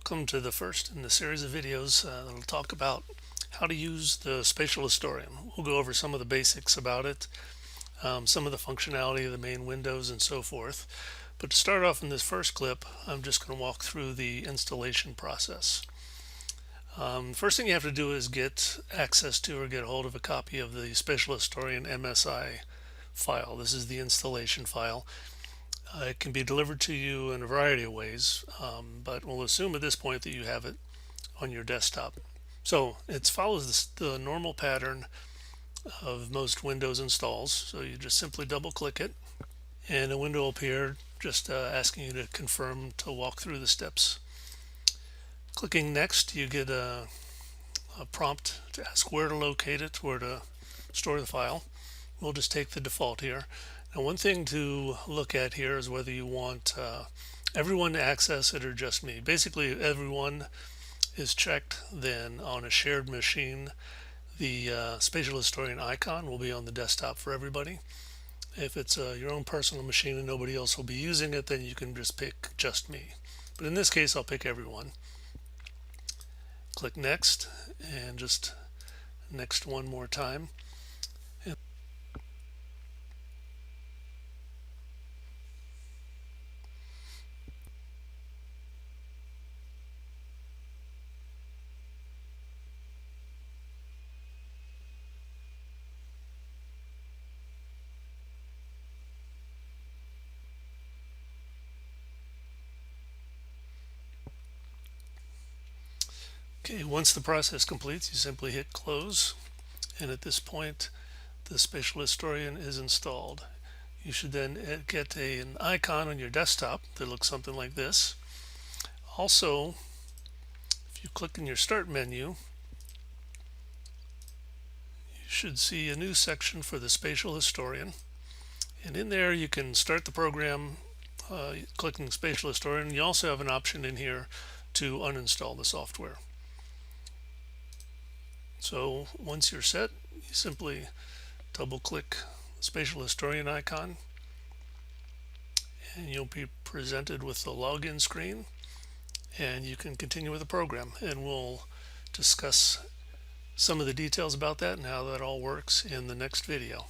Welcome to the first in the series of videos that will talk about how to use the Spatial Historian. We'll go over some of the basics about it, some of the functionality of the main windows and so forth. But to start off in this first clip, I'm just going to walk through the installation process. First thing you have to do is get access to or get hold of a copy of the Spatial Historian MSI file. This is the installation file. It can be delivered to you in a variety of ways, but we'll assume at this point that you have it on your desktop. So it follows the normal pattern of most Windows installs. So you just simply double click it and a window will appear just asking you to confirm to walk through the steps. Clicking next, you get a prompt to ask where to locate it, where to store the file. We'll just take the default here. Now, one thing to look at here is whether you want everyone to access it or just me. Basically, if everyone is checked, then on a shared machine, the Spatial Historian icon will be on the desktop for everybody. If it's your own personal machine and nobody else will be using it, then you can just pick just me. But in this case, I'll pick everyone. Click next and just next one more time. Okay, once the process completes, you simply hit close, and at this point the Spatial Historian is installed. You should then get an icon on your desktop that looks something like this. Also, if you click in your Start menu, you should see a new section for the Spatial Historian, and in there you can start the program clicking Spatial Historian. You also have an option in here to uninstall the software. So once you're set, you simply double click the Spatial Historian icon and you'll be presented with the login screen, and you can continue with the program, and we'll discuss some of the details about that and how that all works in the next video.